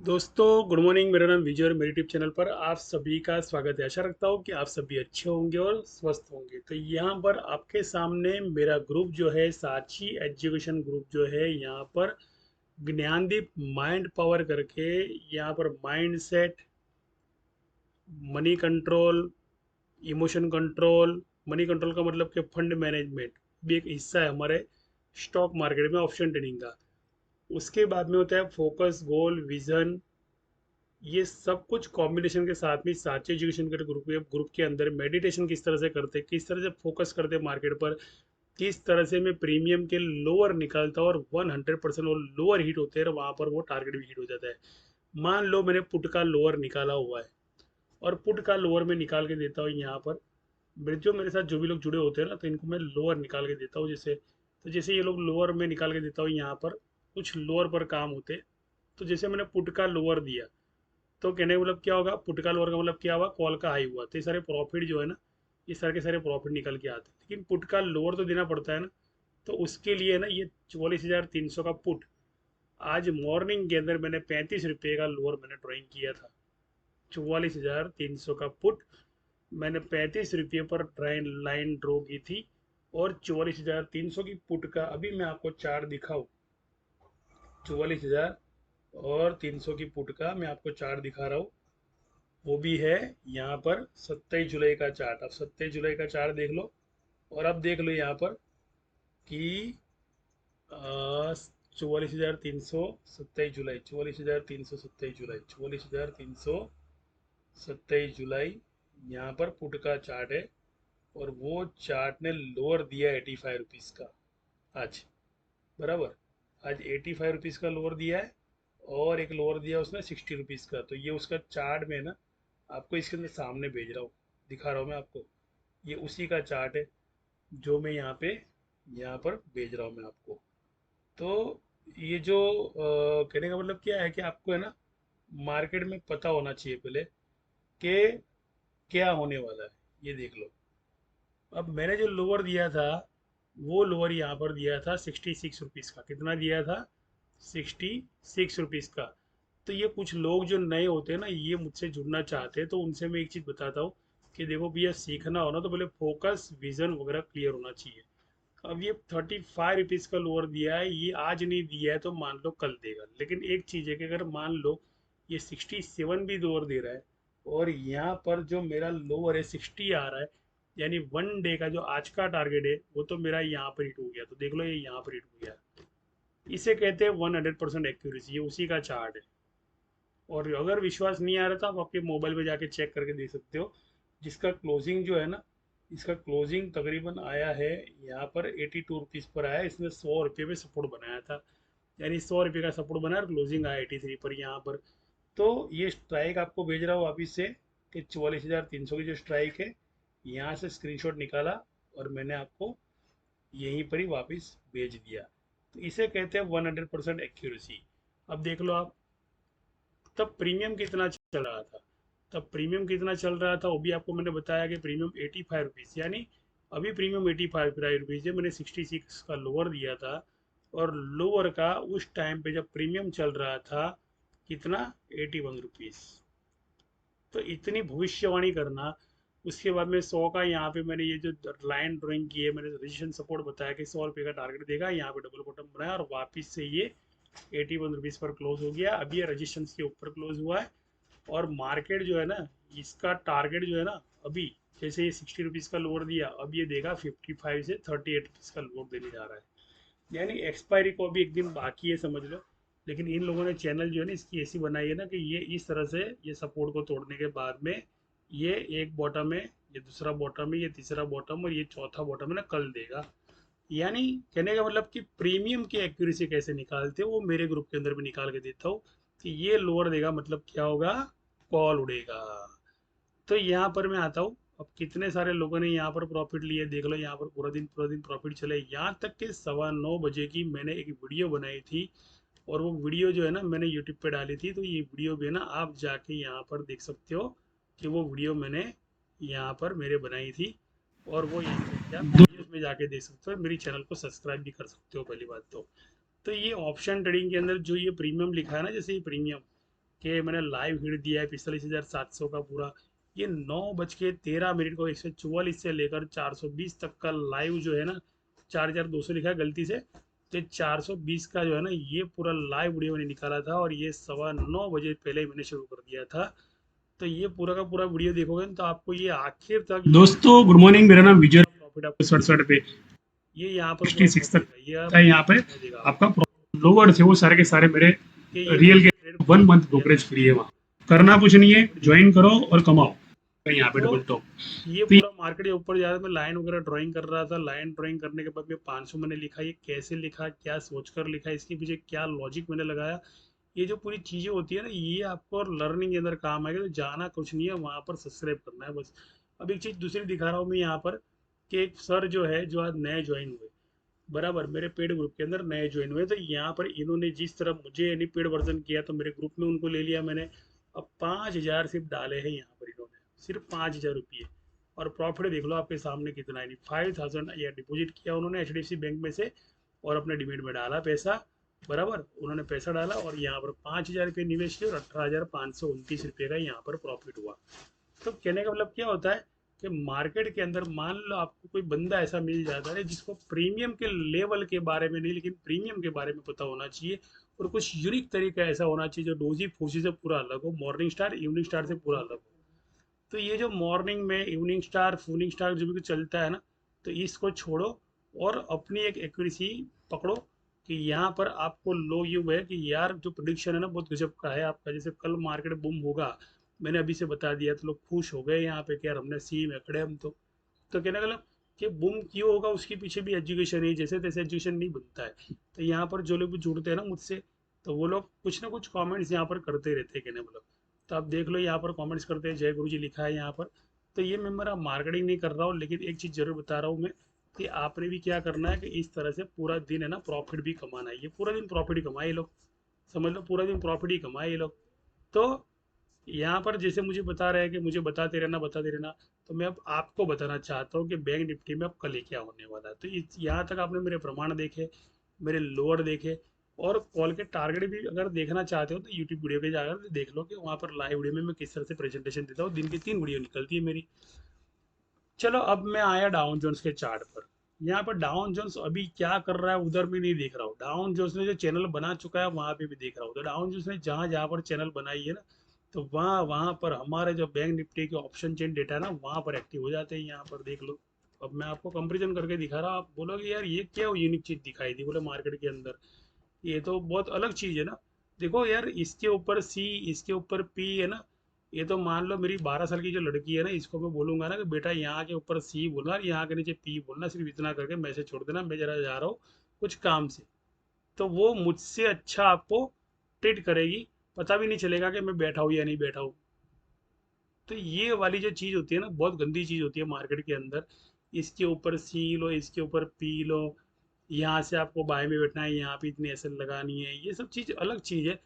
दोस्तों good morning. मेरा नाम विजय और मेरे यूट्यूब चैनल पर आप सभी का स्वागत है। आशा रखता हूँ कि आप सभी अच्छे होंगे और स्वस्थ होंगे। तो यहाँ पर आपके सामने मेरा ग्रुप जो है साची एजुकेशन ग्रुप जो है, यहाँ पर ज्ञानदीप माइंड पावर करके, यहाँ पर mind set, money control, emotion control. Money control का मतलब कि फंड मैनेजमेंट भी एक हिस्सा है हमारे स्टॉक मार्केट में ऑप्शन ट्रेडिंग का। उसके बाद में होता है फोकस, गोल, विजन। ये सब कुछ कॉम्बिनेशन के साथ में साची एजुकेशन के ग्रुप के अंदर मेडिटेशन किस तरह से करते हैं, किस तरह से फोकस करते हैं मार्केट पर, किस तरह से मैं प्रीमियम के लोअर निकालता हूँ और 100% वो लोअर हिट होते हैं और वहां पर वो टारगेट भी हिट हो जाता है। मान लो मैंने पुट का लोअर निकाला हुआ है और पुट का लोअर में निकाल के देता हूँ यहाँ पर। जो मेरे साथ जो भी लोग जुड़े होते हैं ना, तो इनको मैं लोअर निकाल के देता हूँ। जैसे ये लोग लोअर में निकाल के देता हूँ यहाँ पर, कुछ लोअर पर काम होते हैं। तो जैसे मैंने पुट का लोअर दिया, तो कहने का मतलब क्या होगा, पुट का लोअर का मतलब क्या हुआ, कॉल का हाई हुआ, तो ये सारे प्रॉफिट जो है ना, ये सारे के सारे प्रॉफिट निकल के आते हैं। लेकिन पुट का लोअर तो देना पड़ता है ना। तो उसके लिए ना ये 44,300 का पुट, आज मॉर्निंग के अंदर मैंने 35 रुपये का लोअर मैंने ड्राइंग किया था। 44,300 का पुट मैंने 35 रुपये पर ड्राइन लाइन ड्रॉ की थी। और 44,300 की पुट का अभी मैं आपको चार्ट दिखाऊं, 44,300 की पुट का मैं आपको चार्ट दिखा रहा हूँ। वो भी है यहाँ पर 27 जुलाई का चार्ट। अब 27 जुलाई का चार्ट देख लो। और अब देख लो यहाँ पर कि 44,300, 27 जुलाई, 44,327 जुलाई, 44,327 जुलाई, यहाँ पर पुट का चार्ट है। और वो चार्ट ने लोअर दिया 85 रुपीज़ का आज, बराबर। आज 85 रुपीज़ का लोअर दिया है और एक लोअर दिया उसने 60 रुपीज़ का। तो ये उसका चार्ट में ना, आपको इसके अंदर सामने भेज रहा हूँ, दिखा रहा हूँ मैं आपको। ये उसी का चार्ट है जो मैं यहाँ पर भेज रहा हूँ मैं आपको। तो ये जो कहने का मतलब क्या है कि आपको है ना, मार्केट में पता होना चाहिए पहले कि क्या होने वाला है। ये देख लो। अब मैंने जो लोअर दिया था, वो लोअर यहाँ पर दिया था 66 रुपीज़ का। कितना दिया था? 66 रुपीज़ का। तो ये कुछ लोग जो नए होते हैं ना, ये मुझसे जुड़ना चाहते हैं, तो उनसे मैं एक चीज़ बताता हूँ कि देखो भैया, सीखना हो ना तो पहले फोकस, विजन वगैरह क्लियर होना चाहिए। अब ये 35 रुपीज़ का लोअर दिया है, ये आज नहीं दिया है तो मान लो कल देगा। लेकिन एक चीज़ है कि अगर मान लो ये 67 भी लोअर दे रहा है और यहाँ पर जो मेरा लोअर है 60 आ रहा है, यानी 1 डे का जो आज का टारगेट है वो तो मेरा यहाँ पर हिट हो गया। तो देख लो ये यहाँ पर हिट हो गया। इसे कहते हैं 100% एक्यूरेसी। ये उसी का चार्ट है। और अगर विश्वास नहीं आ रहा तो आप आपके मोबाइल में जाके चेक करके देख सकते हो। जिसका क्लोजिंग जो है ना, इसका क्लोजिंग तकरीबन आया है यहाँ पर 82 रुपीज़ पर आया है। इसने 100 रुपये में सपोर्ट बनाया था, यानी 100 रुपये का सपोर्ट बनाया और क्लोजिंग आया 83 पर यहाँ पर। तो ये स्ट्राइक आपको भेज रहा हूँ वापिस से कि 44,300 की जो स्ट्राइक है, यहाँ से स्क्रीनशॉट निकाला और मैंने आपको यहीं पर ही वापस भेज दिया। तो इसे कहते हैं 100% एक्यूरेसी। अब देख लो आप, तब प्रीमियम कितना चल रहा था, तब प्रीमियम कितना चल रहा था वो भी आपको मैंने बताया कि प्रीमियम 85 रुपीज़, यानी अभी प्रीमियम 85 रुपीज़ है। मैंने 66 का लोअर दिया था और लोअर का उस टाइम पे जब प्रीमियम चल रहा था कितना, 81 रुपीज़। तो इतनी भविष्यवाणी करना। उसके बाद में 100 का यहाँ पे मैंने ये जो लाइन ड्राइंग की है, मैंने रजिस्ट्रेशन सपोर्ट बताया कि 100 रुपये का टारगेट देगा, यहाँ पे डबल बॉटम बनाया और वापिस से ये 81 रुपीज़ पर क्लोज हो गया। अभी ये रजिस्ट्रेशन के ऊपर क्लोज हुआ है। और मार्केट जो है ना, इसका टारगेट जो है ना, अभी जैसे ये 60 रुपीज़ का लोअर दिया, अब ये देगा 55 से 38 रुपीज़ का लोअर देने जा रहा है। यानी एक्सपायरी को अभी एक दिन बाकी है, समझ लो। लेकिन इन लोगों ने चैनल जो है ना इसकी ऐसी बनाई है ना कि ये इस तरह से, ये सपोर्ट को तोड़ने के बाद में ये एक बॉटम है, ये दूसरा बॉटम है, ये तीसरा बॉटम और ये चौथा बॉटम है ना, कल देगा। यानी कहने का मतलब कि प्रीमियम की एक्यूरेसी कैसे निकालते हो वो मेरे ग्रुप के अंदर भी निकाल के देता हूँ कि ये लोअर देगा मतलब क्या होगा, कॉल उड़ेगा। तो यहाँ पर मैं आता हूँ। अब कितने सारे लोगों ने यहाँ पर प्रॉफिट लिए देख लो। यहाँ पर पूरा दिन प्रॉफिट चले, यहाँ तक कि 9:15 की मैंने एक वीडियो बनाई थी। और वो वीडियो जो है ना मैंने यूट्यूब पे डाली थी। तो ये वीडियो भी है ना, आप जाके यहाँ पर देख सकते हो कि वो वीडियो मैंने यहाँ पर मेरे बनाई थी। और वो यहाँ पे आप वीडियोस में जाके देख सकते हो, मेरी चैनल को सब्सक्राइब भी कर सकते हो पहली बात तो। ये ऑप्शन ट्रेडिंग के अंदर जो ये प्रीमियम लिखा है ना, जैसे ये प्रीमियम, कि मैंने लाइव हिट दिया है 45,700 का पूरा। ये 9:13 को 144 से लेकर 420 तक का लाइव जो है ना, 4,200 लिखा है गलती से, तो 420 का जो है ना ये पूरा लाइव वीडियो मैंने निकाला था, और ये 9:15 बजे पहले ही मैंने शुरू कर दिया था। तो ये पूरा का पूरा वीडियो देखोगे ना, तो आपको ये आखिर तक दोस्तों गुड मॉर्निंग, मेरा नाम विजय, प्रॉफिट आपको 67 पे, ये यहाँ पर पूरा 66 तक ये आप यहाँ पे आपका लोअर थे वो सारे के सारे मेरे रियल के 1 मंथ ब्रोकरेज फ्री है। वहाँ करना कुछ नहीं है, ज्वाइन करो और कमाओ। तो यहाँ पे डबल टॉप ये पूरा मार्केट के ऊपर जा रहा था। मैं लाइन वगैरह ड्राइंग कर रहा था। लाइन ड्राइंग करने के बाद में 500 मैंने लिखा। ये कैसे लिखा, क्या सोचकर लिखा, इसके पीछे क्या लॉजिक मैंने लगाया, ये जो पूरी चीजें होती है ना, ये आपको लर्निंग के अंदर काम आएगा। तो जाना कुछ नहीं है, वहां पर सब्सक्राइब करना है बस। अब एक चीज दूसरी दिखा रहा हूँ मैं यहाँ पर, कि एक सर जो है जो आज नए ज्वाइन हुए, बराबर मेरे पेड ग्रुप के अंदर नए ज्वाइन हुए, तो यहाँ पर इन्होंने जिस तरह मुझे यानी पेड वर्जन किया, तो मेरे ग्रुप में उनको ले लिया मैंने। अब 5,000 सिर्फ डाले हैं यहाँ पर इन्होंने, सिर्फ 5,000 रुपये, और प्रॉफिट देख लो आपके सामने कितना है। 5,000 या डिपॉजिट किया उन्होंने HDFC बैंक में से, और अपने डिमेट में डाला पैसा, बराबर उन्होंने पैसा डाला, और यहाँ पर 5,000 रुपये निवेश किए, और 18,529 रुपये का यहाँ पर प्रॉफिट हुआ। तो कहने का मतलब क्या होता है कि मार्केट के अंदर मान लो आपको कोई बंदा ऐसा मिल जाता है जिसको प्रीमियम के लेवल के बारे में नहीं, लेकिन प्रीमियम के बारे में पता होना चाहिए, और कुछ यूनिक तरीका ऐसा होना चाहिए जो डोजी फोसी से पूरा अलग हो, मॉर्निंग स्टार इवनिंग स्टार से पूरा अलग हो। तो ये जो मॉर्निंग में इवनिंग स्टार फूलिंग स्टार जो भी कुछ चलता है ना, तो इसको छोड़ो और अपनी एक एक्यूरेसी पकड़ो, कि यहाँ पर आपको लो ये है कि यार जो प्रोडिक्शन है ना बहुत गजब का है आपका। जैसे कल मार्केट बूम होगा, मैंने अभी से बता दिया, तो लोग खुश हो गए यहाँ पे कि यार हमने सी में खड़े हम तो कहने का मतलब कि बूम क्यों होगा उसके पीछे भी एजुकेशन है, जैसे तैसे एजुकेशन नहीं बनता है। तो यहाँ पर जो लोग भी जुड़ते हैं ना मुझसे, तो वो लोग कुछ ना कुछ कमेंट्स यहाँ पर करते रहते हैं, कहने मतलब। तो आप देख लो यहाँ पर कमेंट्स करते हैं, जय गुरु जी लिखा है यहाँ पर। तो ये मैं मेरा मार्केटिंग नहीं कर रहा हूँ, लेकिन एक चीज़ जरूर बता रहा हूँ मैं, कि आपने भी क्या करना है कि इस तरह से पूरा दिन है ना प्रॉफिट भी कमाना है। ये पूरा दिन प्रॉफिट ही कमाए ये लोग, समझ लो पूरा दिन प्रॉफिट ही कमाए ये लोग। तो यहाँ पर जैसे मुझे बता रहे हैं कि मुझे बताते रहना, तो मैं अब आपको बताना चाहता हूँ कि बैंक निफ्टी में अब कल क्या होने वाला है। तो यहाँ तक आपने मेरे प्रमाण देखे, मेरे लोअर देखे, और कॉल के टारगेट भी अगर देखना चाहते हो तो यूट्यूब वीडियो पे जाकर देख लो कि वहाँ पर लाइव वीडियो में मैं किस तरह से प्रेजेंटेशन देता हूँ। दिन की 3 वीडियो निकलती है मेरी। चलो अब मैं आया डाउन जोन्स के चार्ट पर। यहाँ पर डाउन जोन्स अभी क्या कर रहा है उधर भी नहीं देख रहा हूँ। डाउन जोन्स ने जो चैनल बना चुका है वहां पे भी देख रहा हूँ। तो डाउन जोन्स ने जहां जहां पर चैनल बनाई है ना, तो वहां वहां पर हमारे जो बैंक निफ्टी के ऑप्शन चेन डेटा है ना, वहां पर एक्टिव हो जाते हैं। यहाँ पर देख लो, अब मैं आपको कंपेरिजन करके दिखा रहा हूँ। आप बोलोगे यार ये क्या यूनिक चीज दिखाई दी बोले मार्केट के अंदर, ये तो बहुत अलग चीज है ना। देखो यार, इसके ऊपर सी, इसके ऊपर पी है ना। ये तो मान लो मेरी 12 साल की जो लड़की है ना, इसको मैं बोलूंगा ना कि बेटा यहाँ के ऊपर सी बोलना और यहाँ के नीचे पी बोलना, सिर्फ इतना करके मैसेज छोड़ देना, मैं जरा जा रहा हूँ कुछ काम से। तो वो मुझसे अच्छा आपको ट्रीट करेगी, पता भी नहीं चलेगा कि मैं बैठा हूँ या नहीं बैठा हूँ। तो ये वाली जो चीज़ होती है ना, बहुत गंदी चीज़ होती है मार्केट के अंदर। इसके ऊपर सी लो, इसके ऊपर पी लो, यहाँ से आपको बाय में बैठना है, यहाँ पे इतनी एसएल लगानी है, ये सब चीज़ अलग चीज़ है।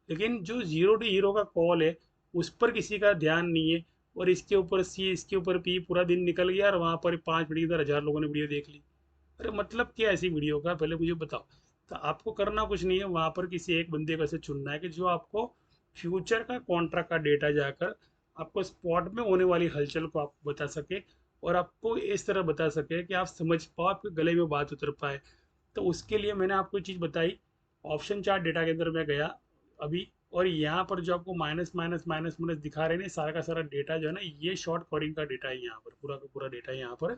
लेकिन जो जीरो टू हीरो का कॉल है, उस पर किसी का ध्यान नहीं है। और इसके ऊपर सी, इसके ऊपर पी, पूरा दिन निकल गया, और वहाँ पर 5 मिनट के अंदर 1,000 लोगों ने वीडियो देख ली। अरे मतलब क्या है ऐसी वीडियो का, पहले मुझे बताओ। तो आपको करना कुछ नहीं है, वहाँ पर किसी एक बंदे को ऐसे चुनना है कि जो आपको फ्यूचर का कॉन्ट्रैक्ट का डेटा जाकर आपको स्पॉट में होने वाली हलचल को आपको बता सके, और आपको इस तरह बता सके कि आप समझ पाओ, आपके गले में बात उतर पाए। तो उसके लिए मैंने आपको चीज़ बताई, ऑप्शन चार्ट डेटा के अंदर मैं गया अभी, और यहाँ पर जो आपको माइनस माइनस माइनस माइनस दिखा रहे हैं सारा का सारा डेटा जो है ना, ये शॉर्ट कवरिंग का डेटा है। यहाँ पर पूरा का पूरा डेटा है यहाँ पर।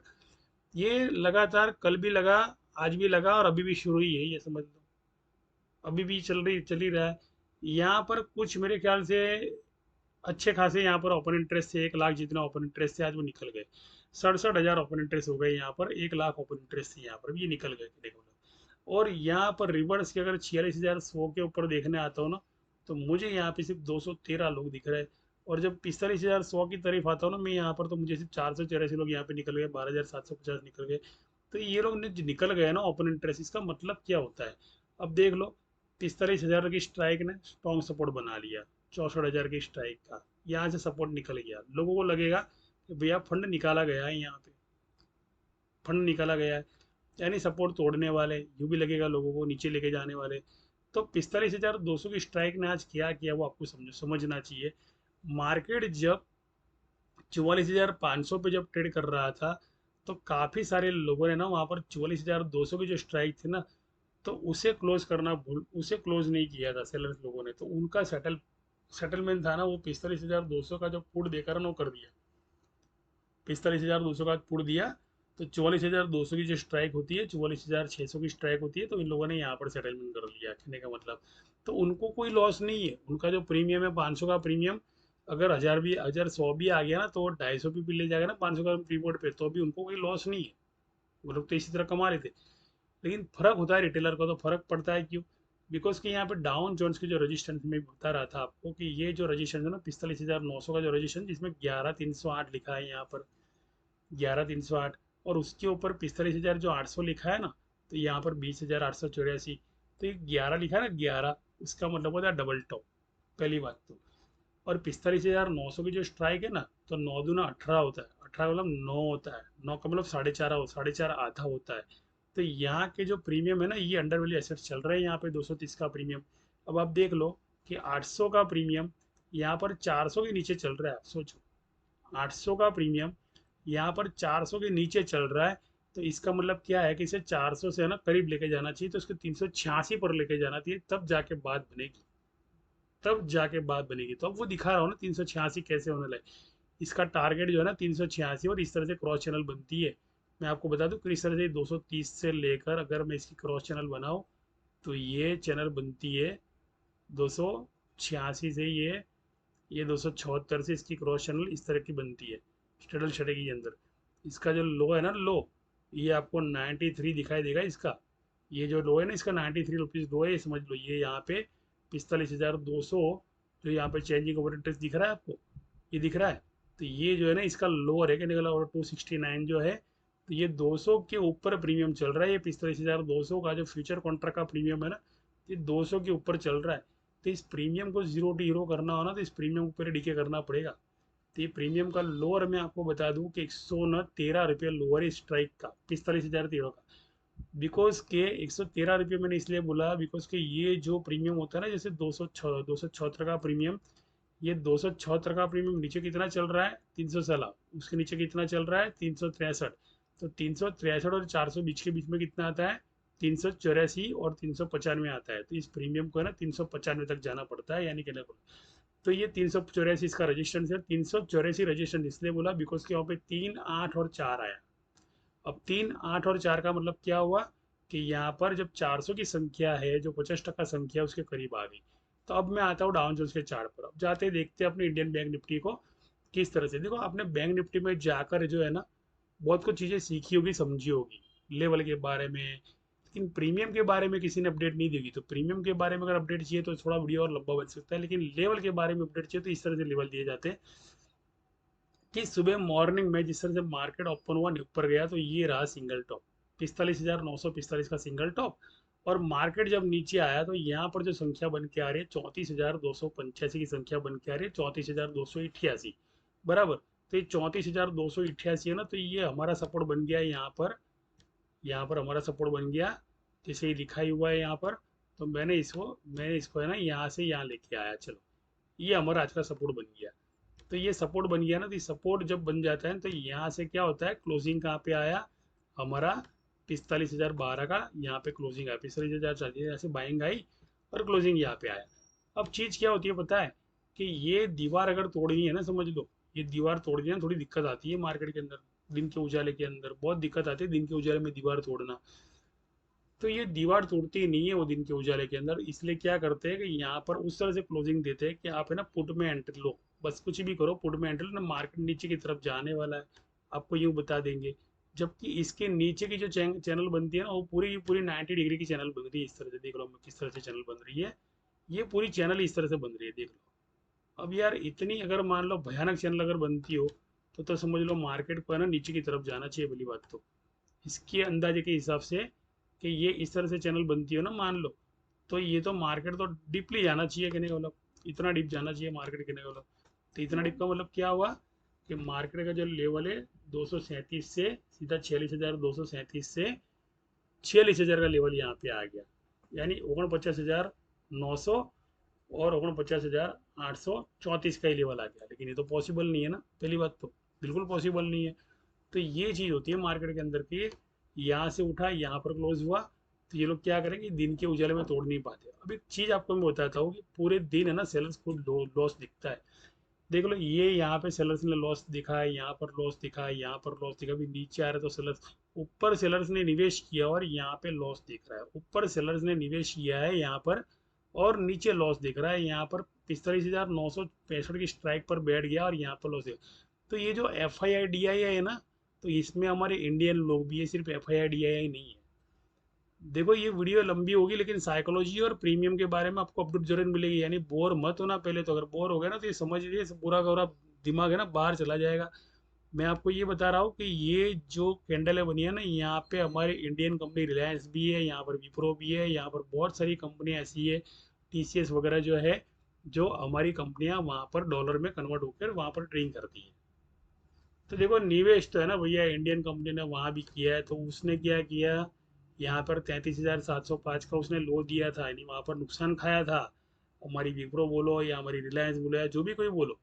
ये लगातार कल भी लगा, आज भी लगा, और अभी भी शुरू ही है, ये समझ लो अभी भी चल ही रहा है। यहाँ पर कुछ मेरे ख्याल से अच्छे खासे यहाँ पर ओपन इंटरेस्ट से 1 लाख जितना ओपन इंटरेस्ट से आज वो निकल गए। 67,000 ओपन इंटरेस्ट हो गए यहाँ पर, 1 लाख ओपन इंटरेस्ट से यहाँ पर भी ये निकल गए, देखो। और यहाँ पर रिवर्स के अगर 46,100 के ऊपर देखने आता हूँ ना, तो मुझे यहाँ पे सिर्फ 213 लोग दिख रहे हैं। और जब 45,100 की तरफ आता हूँ ना मैं यहाँ पर, तो मुझे सिर्फ 484 लोग यहाँ पे निकल गए, 12,750 निकल गए। तो ये लोग निकल गए ना ओपन इंटरेस्ट, इसका मतलब क्या होता है। अब देख लो, 45,000 की स्ट्राइक ने स्ट्रॉन्ग सपोर्ट बना लिया, 64,000 की स्ट्राइक का यहाँ से सपोर्ट निकल गया। लोगों को लगेगा कि भैया फंड निकाला गया है, यहाँ पे फंड निकाला गया है, यानी सपोर्ट तोड़ने वाले, यूं भी लगेगा लोगों को नीचे लेके जाने वाले। तो 45,200 की स्ट्राइक ने आज क्या किया वो आपको समझना चाहिए। मार्केट जब 44,500 पे जब ट्रेड कर रहा था तो काफ़ी सारे लोगों ने ना वहाँ पर 44,200 की जो स्ट्राइक थी ना, तो उसे क्लोज नहीं किया था सेलर्स लोगों ने, तो उनका सेटलमेंट था ना वो 45,200 का जो पुट देकर ना वो कर दिया। 45,200 का पुट दिया, तो 44,200 की जो स्ट्राइक होती है, 44,600 की स्ट्राइक होती है, तो इन लोगों ने यहाँ पर सेटलमेंट कर लिया। कहने का मतलब तो उनको कोई लॉस नहीं है। उनका जो प्रीमियम है 500 का प्रीमियम, अगर 1,100 भी आ गया ना तो वो 250 भी ले जाएगा ना 500 का प्रीपोर्ट पे, तो भी उनको कोई लॉस नहीं है। वो लोग तो इसी तरह कमा रहे थे। लेकिन फर्क होता है रिटेलर का, तो फर्क पड़ता है क्यों? बिकॉज कि यहाँ पे डाउन जोन्स की जो रजिस्टेंस में बता रहा था आपको कि ये जो रजिस्टेंस है ना 45,900 का जो रजिस्टेंस, जिसमें 11,308 लिखा है यहाँ पर, 11,308, और उसके ऊपर 45,800 लिखा है ना, तो यहाँ पर 20,884, तो ये 11 लिखा है ना, 11, उसका मतलब होता है डबल टॉप, पहली बात तो। और 45,900 की जो स्ट्राइक है ना, तो 9 दूना 18 होता है, 18 मतलब 9 होता है, 9 का मतलब 4.5, 4.5 आधा होता है। तो यहाँ के जो प्रीमियम है ना, ये अंडर वैल्यू एसेट्स चल रहे हैं यहाँ पे 230 का प्रीमियम। अब आप देख लो कि 800 का प्रीमियम यहाँ पर 400 के नीचे चल रहा है। आप सोचो, 800 का प्रीमियम यहाँ पर 400 के नीचे चल रहा है, तो इसका मतलब क्या है कि इसे 400 से है ना करीब लेके जाना चाहिए, तो इसको 386 पर लेके जाना चाहिए, तब जाके बात बनेगी। तब जाके बात बनेगी। तो अब वो दिखा रहा हूँ ना 386 कैसे होने लगे। इसका टारगेट जो है ना 386, और इस तरह से क्रॉस चैनल बनती है। मैं आपको बता दूं किस तरह से 230 से लेकर अगर मैं इसकी क्रॉस चैनल बनाऊं, तो ये चैनल बनती है 286 से, ये 276 से इसकी क्रॉस चैनल इस तरह की बनती है स्ट्रेडल स्ट्रेटेजी के अंदर। इसका जो लो है ना, लो, ये आपको 93 दिखाई देगा इसका। ये जो लो है ना इसका 93 रुपीज़ लो है, ये समझ लो। ये यहाँ पे 45,200 जो यहाँ पे चेंजिंग ओवर इंटरेस्ट दिख रहा है आपको, ये दिख रहा है, तो ये जो है ना इसका लोअर है, कहने का और 269 जो है, तो ये 200 के ऊपर प्रीमियम चल रहा है। ये 45,200 का जो फ्यूचर कॉन्ट्रैक्ट का प्रीमियम है ना, ये 200 के ऊपर चल रहा है। तो इस प्रीमियम को जीरो टू हीरो करना हो ना, तो इस प्रीमियम को पहले डीके करना पड़ेगा। तो ये प्रीमियम का लोअर मैं आपको बता दूं कि 113 रुपये लोअर है स्ट्राइक का 45,013 का। बिकॉज के 113 रुपये मैंने इसलिए बोला बिकॉज के ये जो प्रीमियम होता है ना, जैसे 276 का प्रीमियम, ये 276 का प्रीमियम नीचे कितना चल रहा है, 316, उसके नीचे कितना चल रहा है, 363। तो 363 और 400 बीच के बीच में कितना आता है, 384 और 395 आता है। तो इस प्रीमियम को है ना 395 तक जाना पड़ता है, यानी कहने को। तो ये 384 इसका रजिस्टेंस है। 384 रजिस्टेंस इसलिए बोला बिकॉज के वहाँ पे 3, 8 और 4 आया। अब 3, 8 और 4 का मतलब क्या हुआ कि यहाँ पर जब 400 की संख्या है, जो 50% संख्या है, उसके करीब आ गई। तो अब मैं आता हूँ डाउन जोन्स के चार्ट पर। अब जाते देखते हैं अपने इंडियन बैंक निफ्टी को किस तरह से। देखो, आपने बैंक निफ्टी में जाकर जो है ना बहुत कुछ चीज़ें सीखी होगी, समझी होगी लेवल के बारे में, लेकिन प्रीमियम के बारे में किसी ने अपडेट नहीं देगी। तो प्रीमियम के बारे में अगर अपडेट चाहिए तो थोड़ा वीडियो और लंबा बन सकता है, लेकिन लेवल के बारे में अपडेट चाहिए तो इस तरह से लेवल दिए जाते हैं कि सुबह मॉर्निंग में जिस तरह से मार्केट ओपन हुआ ऊपर गया, तो ये रहा सिंगल टॉप 45,945 का सिंगल टॉप। और मार्केट जब नीचे आया तो यहाँ पर जो संख्या बन के आ रही है 34,285 की संख्या बन के आ रही है, 34,288 बराबर। तो ये 34,288 है ना, तो ये हमारा सपोर्ट बन गया है यहाँ पर। यहाँ पर हमारा सपोर्ट बन गया, जैसे ही लिखा ही हुआ है यहाँ पर। तो मैंने इसको है ना यहाँ से यहाँ लेके आया। चलो, ये हमारा आज का सपोर्ट बन गया। तो ये सपोर्ट बन गया ना, तो सपोर्ट जब बन जाता है तो यहाँ से क्या होता है, क्लोजिंग कहाँ पे आया हमारा, 45,012 का यहाँ पे क्लोजिंग आया। 45,040 यहाँ से बाइंग आई और क्लोजिंग यहाँ पे आया। अब चीज़ क्या होती है पता है, कि ये दीवार अगर तोड़नी है ना, समझ लो, ये दीवार तोड़नी है, थोड़ी दिक्कत आती है मार्केट के अंदर। दिन के उजाले के अंदर बहुत दिक्कत आती है, दिन के उजाले में दीवार तोड़ना। तो ये दीवार टूटती ही नहीं है वो दिन के उजाले के अंदर। इसलिए क्या करते हैं कि यहाँ पर उस तरह से क्लोजिंग देते हैं कि आप है ना पुट में एंट्री लो, बस कुछ भी करो, पुट में एंट्री लो ना, मार्केट नीचे की तरफ जाने वाला है, आपको यूँ बता देंगे। जबकि इसके नीचे की जो चैनल बनती है ना, वो पूरी की पूरी 90 डिग्री की चैनल बन रही है। इस तरह से देख लो किस तरह से चैनल बन रही है, ये पूरी चैनल इस तरह से बन रही है, देख लो। अब यार इतनी अगर मान लो भयानक चैनल अगर बनती हो, तो समझ लो मार्केट को है ना नीचे की तरफ जाना चाहिए, बड़ी बात तो। इसके अंदाजे के हिसाब से कि ये इस तरह से चैनल बनती हो ना, मान लो, तो ये तो मार्केट तो डीपली जाना चाहिए, कहने का मतलब इतना डीप जाना चाहिए मार्केट, कहने का मतलब। तो इतना डीप का मतलब क्या हुआ कि मार्केट का जो लेवल है 237 से सीधा 46,237 से 46,000 का लेवल यहाँ पे आ गया, यानी 49,000 900 और 49,834 का ही लेवल आ गया, लेकिन ये तो पॉसिबल नहीं है ना, पहली बात तो बिल्कुल पॉसिबल नहीं है। तो ये चीज़ होती है मार्केट के अंदर की, यहाँ से उठा यहाँ पर क्लोज हुआ, तो ये लोग क्या करेंगे, दिन के उजाले में तोड़ नहीं पाते। अब एक चीज़ आपको मैं बताता हूँ कि पूरे दिन है ना सेलर्स को लॉस दिखता है। देख लो ये यहाँ पे सेलर्स ने लॉस दिखा है, यहाँ पर लॉस दिखा है, यहाँ पर लॉस दिखा, अभी नीचे आ रहा है तो सेलर्स, ऊपर सेलर्स ने निवेश किया और यहाँ पे लॉस दिख रहा है, ऊपर सेलर्स ने निवेश किया है यहाँ पर और नीचे लॉस दिख रहा है, यहाँ पर 45,965 की स्ट्राइक पर बैठ गया और यहाँ पर लॉस है। तो ये जो F I I D I है ना, तो इसमें हमारे इंडियन लोग भी है, सिर्फ F I I D I नहीं है। देखो ये वीडियो लंबी होगी, लेकिन साइकोलॉजी और प्रीमियम के बारे में आपको अपडेट जरूर मिलेगी, यानी बोर मत होना पहले तो। अगर बोर हो गए ना तो ये समझ लीजिए पूरा का पूरा दिमाग है ना बाहर चला जाएगा। मैं आपको ये बता रहा हूँ कि ये जो कैंडल है बनी है ना, यहाँ पे हमारी इंडियन कंपनी रिलायंस भी है, यहाँ पर विप्रो भी है, यहाँ पर बहुत सारी कंपनियाँ ऐसी है, टीसीएस वगैरह जो है, जो हमारी कंपनियां वहाँ पर डॉलर में कन्वर्ट होकर वहाँ पर ट्रेडिंग करती है। तो देखो निवेश तो है ना भैया, इंडियन कंपनी ने वहाँ भी किया है, तो उसने क्या किया, यहाँ पर 33,705 का उसने लो दिया था, यानी वहाँ पर नुकसान खाया था। हमारी विप्रो बोलो या हमारी रिलायंस बोलो या जो भी कोई बोलो,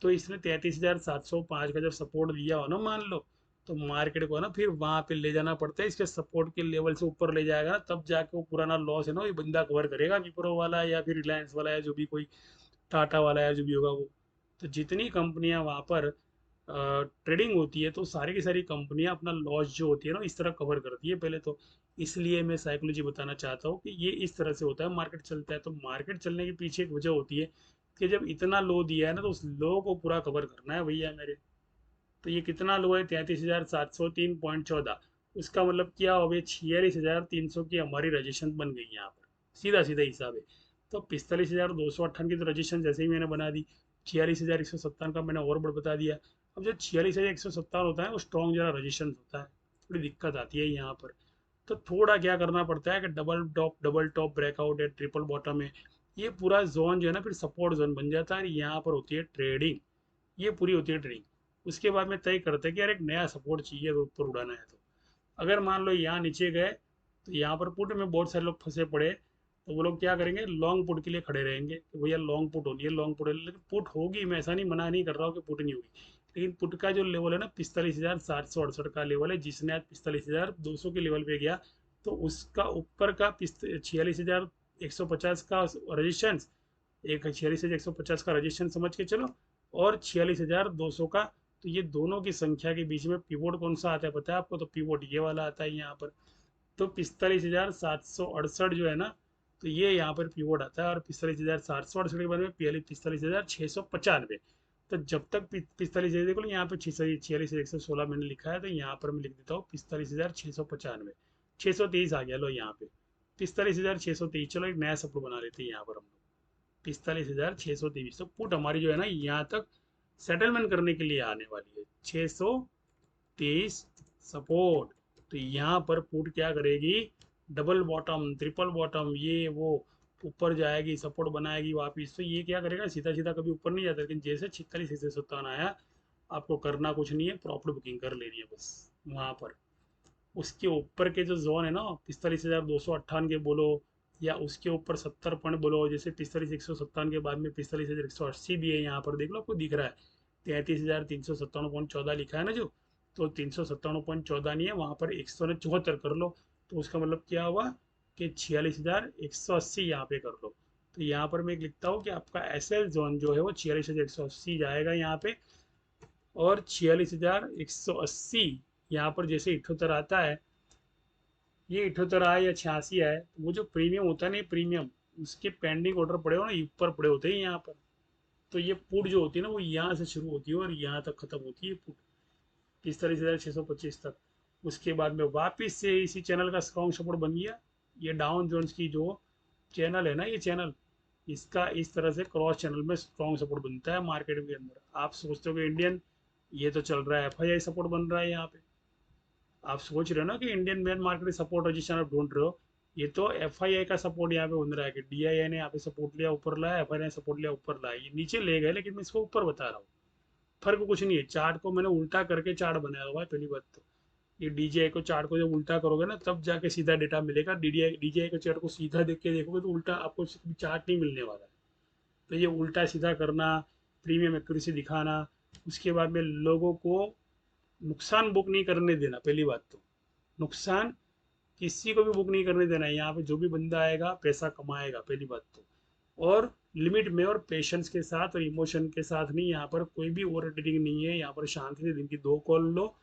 तो इसने 33,705 का जब सपोर्ट दिया हो ना मान लो, तो मार्केट को है ना फिर वहां पे ले जाना पड़ता है, इसके सपोर्ट के लेवल से ऊपर ले जाएगा ना, तब जाके वो पुराना लॉस है ना ये बंदा कवर करेगा, विप्रो वाला या फिर रिलायंस वाला या जो भी कोई टाटा वाला या जो भी होगा वो। तो जितनी कंपनियां वहां पर ट्रेडिंग होती है, तो सारी की सारी कंपनियां अपना लॉस जो होती है ना इस तरह कवर करती है पहले तो। इसलिए मैं साइकोलॉजी बताना चाहता हूँ कि ये इस तरह से होता है, मार्केट चलता है। तो मार्केट चलने के पीछे एक वजह होती है कि जब इतना लो दिया है ना, तो उस लो को पूरा कवर करना है भैया मेरे। तो ये कितना लो है, 33,703.14। उसका मतलब क्या हो गया, 46,300 की हमारी रजिस्ट्रेशन बन गई यहाँ पर, सीधा सीधा हिसाब है। तो 45,258 की तो रजिस्ट्रेशन जैसे ही मैंने बना दी, 46,157 का मैंने और बढ़ बता दिया। अब जो 46,157 होता है वो स्ट्रॉन्ग जरा रजिस्ट्रेशन होता है, थोड़ी दिक्कत आती है यहाँ पर। तो थोड़ा क्या करना पड़ता है कि डबल टॉप ब्रेकआउट है, ट्रिपल बॉटम है, ये पूरा जोन जो है ना फिर सपोर्ट जोन बन जाता है, यहाँ पर होती है ट्रेडिंग, ये पूरी होती है ट्रेडिंग। उसके बाद में तय करते हैं कि यार एक नया सपोर्ट चाहिए अगर ऊपर उड़ाना है तो। अगर मान लो यहाँ नीचे गए, तो यहाँ पर पुट में बहुत सारे लोग फंसे पड़े, तो वो लोग क्या करेंगे, लॉन्ग पुट के लिए खड़े रहेंगे कि भैया लॉन्ग पुट होनी है, लॉन्ग पुट है, लेकिन पुट होगी, मैं ऐसा नहीं मना नहीं कर रहा हूँ कि पुट नहीं होगी, लेकिन पुट का जो लेवल है ना 45,768 का लेवल है, जिसने आज 45,200 के लेवल पे गया, तो उसका ऊपर का 46,150 का रजिस्टेंस, एक 46,150 का रजिस्टेंस समझ के चलो, और 46,200 का। तो ये दोनों की संख्या के बीच में पिवोट कौन सा आता है पता है आपको, तो पिवोट ये वाला आता है यहाँ पर। तो 45,768 जो है ना, तो ये यहाँ पर पिवोट आता है, और 45,768 के बाद में पहले 45,695। तो जब तक 45,000 देखो यहाँ पे 46,116 मैंने लिखा है, तो यहाँ पर मैं लिख देता हूँ 45,695, 623 आ गया लो यहाँ पे, 45,623। चलो एक नया सपोर्ट बना लेते हैं यहाँ पर हम लोग, 45,623। तो पुट हमारी जो है ना यहाँ तक सेटलमेंट करने के लिए आने वाली है, 623 सपोर्ट। तो यहाँ पर पुट क्या करेगी, डबल बॉटम ट्रिपल बॉटम ये वो ऊपर जाएगी, सपोर्ट बनाएगी वापिस। तो ये क्या करेगा, सीधा सीधा कभी ऊपर नहीं जाता, लेकिन जैसे 46,157 आया, आपको करना कुछ नहीं है, प्रॉफिट बुकिंग कर लेनी है बस वहाँ पर। उसके ऊपर के जो जोन है ना, 45,258 बोलो, या उसके ऊपर 70 पॉइंट बोलो, जैसे 45,157 के बाद में 45,180 भी है, यहाँ पर देख लो आपको दिख रहा है 33,397.14 लिखा है ना जो, तो 397.14 नहीं है वहाँ पर 174 कर लो। तो उसका मतलब क्या हुआ कि 46,180 यहाँ पे कर लो। तो यहाँ पर मैं लिखता हूँ कि आपका एस एल जोन जो है वो 46,180 जाएगा यहाँ पे, और 46,180 यहाँ पर जैसे 78 आता है, ये 78 आए या 86 आए, तो वो जो प्रीमियम होता है ना, प्रीमियम उसके पेंडिंग ऑर्डर पड़े हो ना, ऊपर पड़े होते हैं यहाँ पर। तो ये पुट जो होती है ना वो यहाँ से शुरू होती है और यहाँ तक खत्म होती है पुट, 45,625 तक। उसके बाद में वापस से इसी चैनल का स्ट्रॉन्ग सपोर्ट बन गया। ये डाउन जोन्स की जो चैनल है ना, ये चैनल, इसका इस तरह से क्रॉस चैनल में स्ट्रॉन्ग सपोर्ट बनता है मार्केट के अंदर। आप सोचते हो कि इंडियन ये तो चल रहा है, एफ आई आई सपोर्ट बन रहा है यहाँ पे, आप सोच रहे हो ना कि Indian main market support register आप ढूंढ रहे हो, ये तो एफ आई आई का सपोर्ट यहाँ पे बन रहा है कि डी आई आई ने यहाँ पे सपोर्ट लिया ऊपर लाया, एफ आई आई ने सपोर्ट लिया ऊपर लाया, ये नीचे ले गए, लेकिन मैं इसको ऊपर बता रहा हूँ। फर्क कुछ नहीं है, चार्ट को मैंने उल्टा करके चार्ट बनाया हुआ है पहली बात तो। ये डीजीआई को चार्ट को जब उल्टा करोगे ना तब जाके सीधा डेटा मिलेगा। डीजीआई के चार्ट को सीधा देख के देखोगे तो उल्टा आपको चार्ट नहीं मिलने वाला है। तो ये उल्टा सीधा करना, प्रीमियम एक्यूरेसी दिखाना, उसके बाद में लोगों को नुकसान बुक नहीं करने देना। पहली बात तो नुकसान किसी को भी बुक नहीं करने देना है। यहाँ पे जो भी बंदा आएगा पैसा कमाएगा, पहली बात तो। और लिमिट में और पेशेंस के साथ और इमोशन के साथ नहीं। यहाँ पर कोई भी ओवर ट्रेडिंग नहीं है। यहाँ पर शांति से दिन की 2 कॉल लो,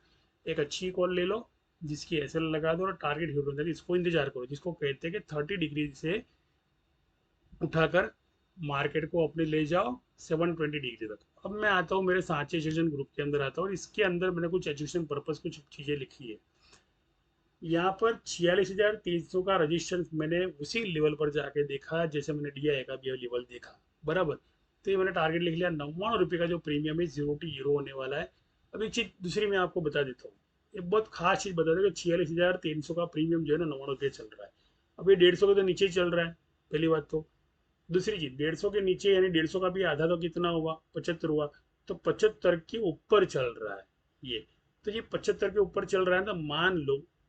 एक अच्छी कॉल ले लो जिसकी एसएल लगा दो और टारगेट हिट होता है इसको इंतजार करो, जिसको कहते हैं कि 30 डिग्री से उठाकर मार्केट को अपने ले जाओ 720 डिग्री तक। अब मैं आता हूँ मेरे सांचे सेशन ग्रुप के अंदर आता हूँ और इसके अंदर मैंने कुछ एजुकेशन पर्पज कुछ चीज़ें लिखी है। यहाँ पर 46,300 का रजिस्टेंस मैंने उसी लेवल पर जाके देखा जैसे मैंने DIA का भी लेवल देखा, बराबर। तो ये मैंने टारगेट लिख लिया। 99 रुपये का जो प्रीमियम है 0 to 0 होने वाला है। अब एक चीज दूसरी मैं आपको बता देता हूँ, एक बहुत खास चीज बता दें कि 46,300 का प्रीमियम जो है ना 99 रुपये चल रहा है। अब ये 150 के तो नीचे ही चल रहा है, पहली बात तो। दूसरी चीज 150 के नीचे यानी 150 का भी आधा तो कितना हुआ, 75 हुआ। तो 75 के ऊपर चल रहा है ये। तो ये 75 के ऊपर चल रहा है तो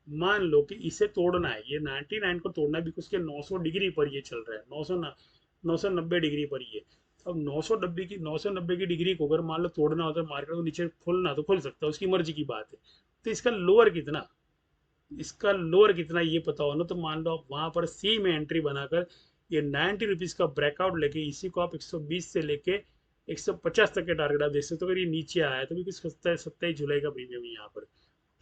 मान लो कि इसे तोड़ना है, ये 99 को तोड़ना है बिकॉज के 900 डिग्री पर ये चल रहा है, 990 डिग्री पर ये। अब 990 की डिग्री को अगर मान लो तोड़ना होता है मार्केट को नीचे खोलना तो खोल सकता है, उसकी मर्जी की बात है। तो इसका लोअर कितना ये पता हो ना, तो मान लो आप वहां पर सी में एंट्री बनाकर ये 90 रुपीज का ब्रेकआउट लेके इसी को आप 120 से लेके 150 तक के टारगेट आप देख सकते हो। अगर ये नीचे आया तो भी 27 जुलाई का प्रीमियम है यहाँ पर।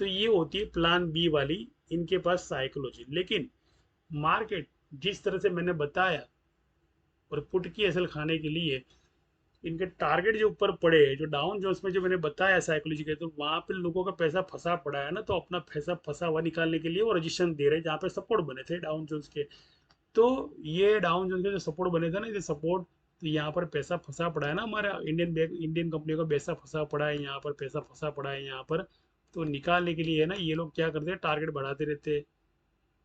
तो ये होती है प्लान बी वाली इनके पास साइकोलॉजी। लेकिन मार्केट जिस तरह से मैंने बताया और पुट की असल खाने के लिए इनके टारगेट जो ऊपर पड़े जो डाउन जोन्स में जो मैंने बताया साइकोलॉजी के, तो वहां पे लोगों का पैसा फंसा पड़ा है ना, तो अपना पैसा फंसा हुआ निकालने के लिए वो रजिस्ट्रेशन दे रहे हैं जहाँ पे सपोर्ट बने थे डाउन जोन्स के। तो ये डाउन जोन्स के जो सपोर्ट बने थे ना, ये सपोर्ट, तो यहाँ पर पैसा फंसा पड़ा है ना हमारा इंडियन कंपनी का पैसा फंसा पड़ा है यहाँ पर, पैसा फंसा पड़ा है यहाँ पर। तो निकालने के लिए है ना ये लोग क्या करते हैं, टारगेट बढ़ाते रहते हैं।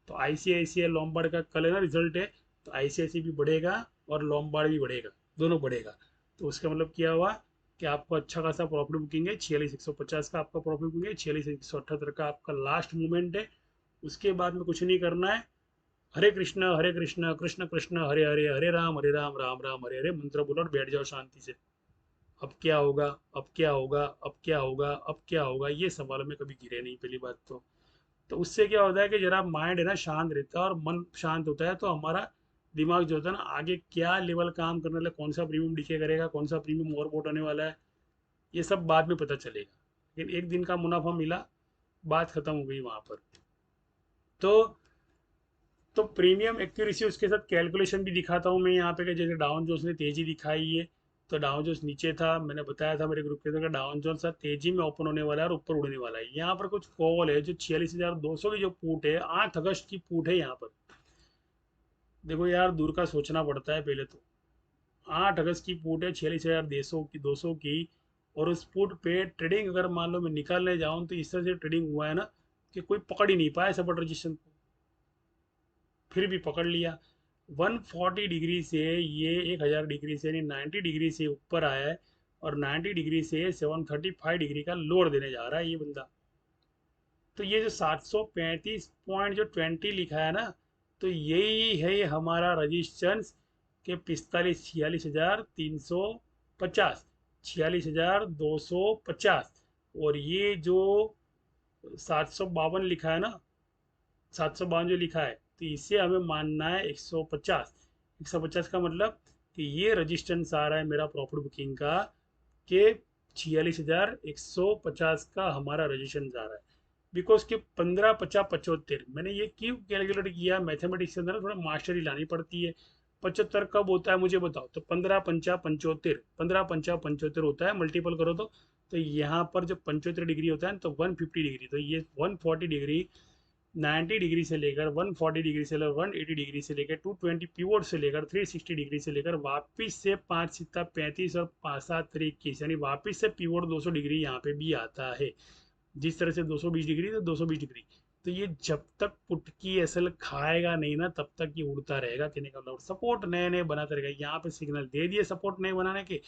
तो आईसीआईसीआई लोम्बार्ड का कल है ना रिजल्ट है, तो आईसीआईसी भी बढ़ेगा और लोम्बार्ड भी बढ़ेगा, दोनों बढ़ेगा। तो उसका मतलब क्या हुआ कि आपको अच्छा खासा प्रॉफिट बुकिंग है। 46,150 का आपका प्रॉफिट बुकिंग है, 46,178 का आपका लास्ट मूवमेंट है। उसके बाद में कुछ नहीं करना है। हरे कृष्ण कृष्ण कृष्ण हरे हरे, हरे राम राम राम हरे हरे मंत्र बोलो और बैठ जाओ शांति से। अब क्या होगा, अब क्या होगा, अब क्या होगा, अब क्या होगा, ये सवाल में कभी गिरे नहीं, पहली बात तो उससे क्या होता है कि जरा माइंड है ना शांत रहता है और मन शांत होता है, तो हमारा दिमाग जो होता है ना आगे क्या लेवल काम करने वाला, कौन सा प्रीमियम डिके करेगा, कौन सा प्रीमियम ओवरबोट होने वाला है, ये सब बाद में पता चलेगा। लेकिन एक दिन का मुनाफा मिला, बात खत्म हो गई वहां पर। तो प्रीमियम एक्यूरेसी उसके साथ कैलकुलेशन भी दिखाता हूँ मैं यहाँ पे कि जैसे डाउन जोन्स ने तेजी दिखाई है, तो डाउन जोन्स नीचे था, मैंने बताया था मेरे ग्रुप के अंदर डाउन जोन्स तेजी में ओपन होने वाला है और ऊपर उड़ने वाला है। यहाँ पर कुछ कॉल है जो 46,200 की जो पूट है, 8 अगस्त की पूट है यहाँ पर। देखो यार दूर का सोचना पड़ता है पहले तो। 8 अगस्त की पूट है 46,200 की। और उस पुट पे ट्रेडिंग अगर मान लो मैं निकालने जाऊं तो इस तरह से ट्रेडिंग हुआ है ना कि कोई पकड़ ही नहीं पाया सपोर्ट रजिस्ट्रेशन को, फिर भी पकड़ लिया। 140 डिग्री से ये 1000 डिग्री से यानी 90 डिग्री से ऊपर आया है और 90 डिग्री से 735 डिग्री का लोअर देने जा रहा है ये बंदा। तो ये जो 735 पॉइंट जो 20 लिखा है ना, तो यही है हमारा रजिस्टेंस के 46,46,350, 46,250। और ये जो 752 लिखा है ना, 752 जो लिखा है, तो इसे हमें मानना है 150। 150 का मतलब कि ये रजिस्टेंस आ रहा है मेरा प्रॉफिट बुकिंग का कि 46,150 का हमारा रजिस्टेंस आ रहा है। बिकॉज कि 15, 50, 75 मैंने ये क्यों कैलकुलेट किया, मैथमेटिक्स के अंदर थोड़ा मास्टरी लानी पड़ती है। 75 कब होता है मुझे बताओ, तो 15, 5, 75, 15, 5, 75 होता है, मल्टीपल करो तो यहाँ पर जब 75 डिग्री होता है तो 150 डिग्री, तो ये 140 डिग्री 90 डिग्री से लेकर 140 डिग्री से लेकर 180 डिग्री से लेकर 220 पीवोट से लेकर 360 डिग्री से लेकर वापस से 5 सित्ता 35 और 5 7 21 यानी वापस से पीवोट 200 डिग्री यहाँ पे भी आता है। जिस तरह से 220 डिग्री तो 220 डिग्री। तो ये जब तक पुट की असल खाएगा नहीं ना तब तक ये उड़ता रहेगा, कहने का मतलब सपोर्ट नए नए बनाता रहेगा। यहाँ पे सिग्नल दे दिए सपोर्ट नए बनाने के,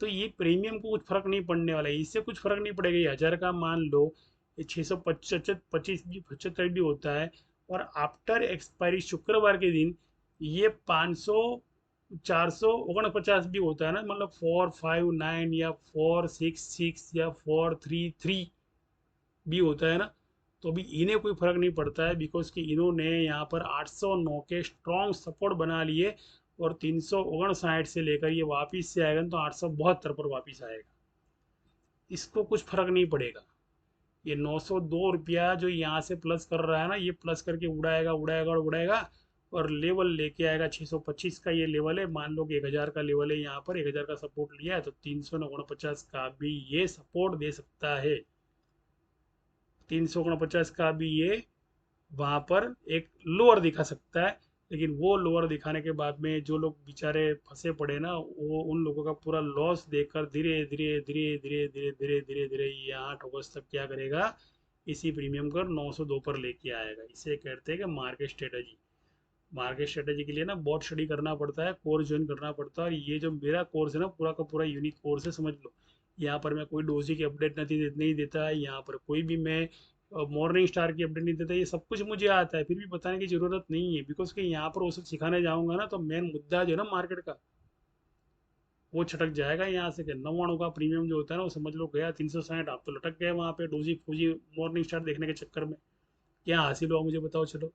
तो ये प्रीमियम को कुछ फर्क नहीं पड़ने वाला है, इससे कुछ फर्क नहीं पड़ेगा। ये 1000 का मान लो ये 625 भी 75 भी होता है। और आफ्टर एक्सपायरी शुक्रवार के दिन ये 500 449 भी होता है ना, मतलब 459 या 466 या 433 भी होता है ना। तो अभी इन्हें कोई फर्क नहीं पड़ता है, बिकॉज कि इन्होंने यहाँ पर 809 के स्ट्रॉन्ग सपोर्ट बना लिए। और 359 से लेकर ये वापिस से आएगा तो 872 पर वापिस आएगा, इसको कुछ फर्क नहीं पड़ेगा। ये 902 रुपया जो यहाँ से प्लस कर रहा है ना, ये प्लस करके उड़ाएगा उड़ाएगा और उड़ाएगा। और लेवल लेके आएगा 625 का, ये लेवल है। मान लो कि 1000 का लेवल है, यहाँ पर 1000 का सपोर्ट लिया है, तो 349 का भी ये सपोर्ट दे सकता है। 349 का भी ये वहां पर एक लोअर दिखा सकता है। लेकिन वो लोअर दिखाने के बाद में जो लोग बेचारे फंसे पड़े ना, वो उन लोगों का पूरा लॉस देखकर धीरे धीरे धीरे धीरे धीरे धीरे धीरे धीरे ये 8 अगस्त तक क्या करेगा, इसी प्रीमियम को 902 पर लेके आएगा। इसे कहते हैं कि मार्केट स्ट्रेटजी। मार्केट स्ट्रेटजी के लिए ना बहुत स्टडी करना पड़ता है, कोर्स ज्वाइन करना पड़ता है। और ये जो मेरा कोर्स है ना, पूरा का पूरा यूनिक कोर्स है, समझ लो। यहाँ पर मैं कोई डोजी की अपडेट नहीं देता है, यहाँ पर कोई भी मैं मॉर्निंग स्टार की अपडेट नहीं देता। ये सब कुछ मुझे आता है, फिर भी बताने की जरूरत नहीं है, बिकॉज कि यहाँ पर वो सब सिखाने जाऊंगा ना तो मेन मुद्दा जो है ना मार्केट का, वो छटक जाएगा यहाँ से। 99 का प्रीमियम जो होता है ना, वो समझ लो गया 360, आप तो लटक गए वहाँ पे डोजी फूजी मॉर्निंग स्टार देखने के चक्कर में। क्या हासिल हुआ मुझे बताओ चलो।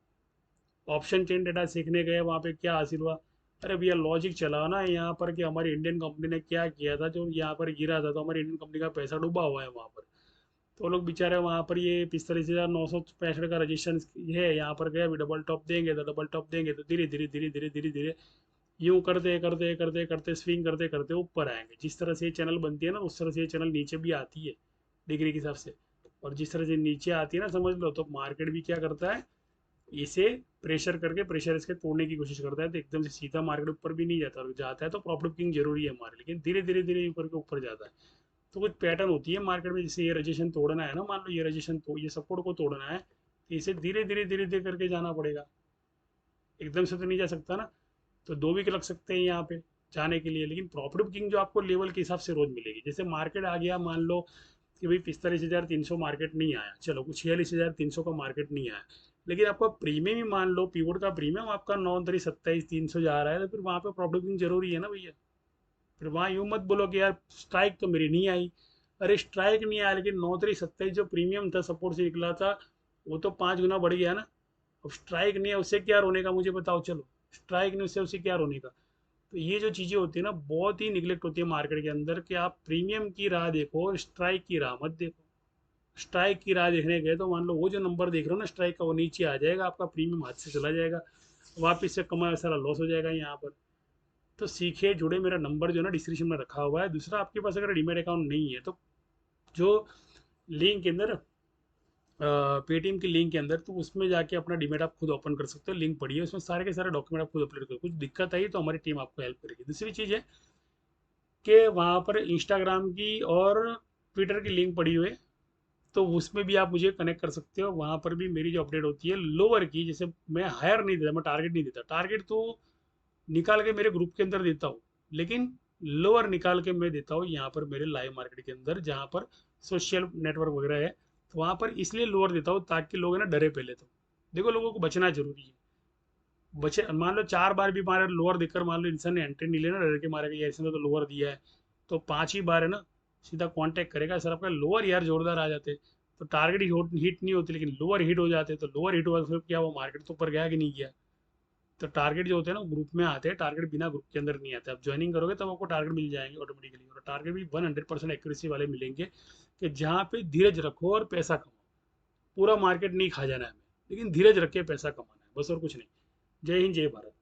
ऑप्शन चेन डेटा सीखने गए, वहाँ पे क्या हासिल हुआ। अरे भैया लॉजिक चलाओ ना यहाँ पर कि हमारी इंडियन कंपनी ने क्या किया था जो यहाँ पर गिरा था, तो हमारी इंडियन कंपनी का पैसा डूबा हुआ है वहाँ पर। तो लोग बेचारे वहाँ पर ये 45,965 का रजिस्ट्रेशन है, यहाँ पर गए, अभी डबल टॉप देंगे तो डबल टॉप देंगे तो धीरे धीरे धीरे धीरे धीरे धीरे यूं करते करते करते करते स्विंग करते करते ऊपर आएंगे। जिस तरह से ये चैनल बनती है ना, उस तरह से ये चैनल नीचे भी आती है डिग्री के हिसाब से। और जिस तरह से नीचे आती है ना, समझ लो, तो मार्केट भी क्या करता है, इसे प्रेशर करके प्रेशर इसके तोड़ने की कोशिश करता है। तो एकदम से सीधा मार्केट ऊपर भी नहीं जाता, और जाता है तो प्रॉफिट बुकिंग जरूरी है हमारे, लेकिन धीरे धीरे धीरे ऊपर के ऊपर जाता है। तो कुछ पैटर्न होती है मार्केट में, जैसे ये रजिस्ट्रेशन तोड़ना है ना, मान लो ये रजिस्ट्रेशन तो ये सपोर्ट को तोड़ना है, तो इसे धीरे धीरे धीरे धीरे करके जाना पड़ेगा, एकदम से तो नहीं जा सकता ना। तो 2 वीक लग सकते हैं यहाँ पे जाने के लिए, लेकिन प्रॉफिट बुकिंग जो आपको लेवल के हिसाब से रोज मिलेगी। जैसे मार्केट आ गया, मान लो कि भाई 45,300 मार्केट नहीं आया, चलो कुछ 46,300 का मार्केट नहीं आया, लेकिन आपका प्रीमियम ही मान लो पिवोट का प्रीमियम आपका 9,27,300 जा रहा है, तो फिर वहाँ पे प्रॉफिट बुकिंग जरूरी है ना भैया। फिर वहाँ यूँ मत बोलो कि यार स्ट्राइक तो मेरी नहीं आई। अरे स्ट्राइक नहीं आया, लेकिन 9,27 जो प्रीमियम था सपोर्ट से निकला था, वो तो 5 गुना बढ़ गया ना। अब स्ट्राइक नहीं है, उससे क्या रोने का मुझे बताओ चलो। स्ट्राइक नहीं, उससे उससे क्या रोने का। तो ये जो चीज़ें होती है ना, बहुत ही निगलेक्ट होती है मार्केट के अंदर, कि आप प्रीमियम की राह देखो, स्ट्राइक की राह मत देखो। स्ट्राइक की राह देखने गए तो मान लो वो जो नंबर देख रहे हो ना स्ट्राइक का, वो नीचे आ जाएगा, आपका प्रीमियम हाथ से चला जाएगा, वापिस से कमाया सारा लॉस हो जाएगा यहाँ पर। तो सीखे जुड़े, मेरा नंबर जो है ना डिस्क्रिप्शन में रखा हुआ है। दूसरा, आपके पास अगर डीमेट अकाउंट नहीं है तो जो लिंक के अंदर, पेटीएम की लिंक के अंदर, तो उसमें जाके अपना डीमेट आप खुद ओपन कर सकते हो। लिंक पड़ी है उसमें, सारे के सारे डॉक्यूमेंट आप खुद अपलोड करो। कुछ दिक्कत आई तो हमारी टीम आपको हेल्प करेगी। दूसरी चीज़ है कि वहाँ पर इंस्टाग्राम की और ट्विटर की लिंक पड़ी हुई है, तो उसमें भी आप मुझे कनेक्ट कर सकते हो। वहाँ पर भी मेरी जो अपडेट होती है लोअर की, जैसे मैं हायर नहीं देता, मैं टारगेट नहीं देता। टारगेट तो निकाल के मेरे ग्रुप के अंदर देता हूँ, लेकिन लोअर निकाल के मैं देता हूँ यहाँ पर मेरे लाइव मार्केट के अंदर, जहाँ पर सोशल नेटवर्क वगैरह है। तो वहाँ पर इसलिए लोअर देता हूँ ताकि लोग है ना डरे पहले तो। देखो, लोगों को बचना जरूरी है। बचे, मान लो 4 बार भी मारे लोअर देकर, मान लो इंसान ने एंट्री नहीं लेना, डर के मारेगा यार इसने तो लोअर दिया है, तो 5 ही बार है ना सीधा कांटेक्ट करेगा, सर आपका लोअर यार जोरदार आ जाते। तो टारगेट हिट नहीं होती, लेकिन लोअर हिट हो जाते। तो लोअर हिट हुआ तो फिर क्या, वो मार्केट तो ऊपर गया कि नहीं गया। तो टारगेट जो होते हैं ना ग्रुप में आते हैं, टारगेट बिना ग्रुप के अंदर नहीं आते। आप ज्वाइनिंग करोगे तब आपको टारगेट मिल जाएंगे ऑटोमेटिकली। और टारगेट भी 100% एक्यूरेसी वाले मिलेंगे, कि जहाँ पे धीरज रखो और पैसा कमाओ। पूरा मार्केट नहीं खा जाना है हमें, लेकिन धीरज रख के पैसा कमाना है बस, और कुछ नहीं। जय हिंद, जय भारत।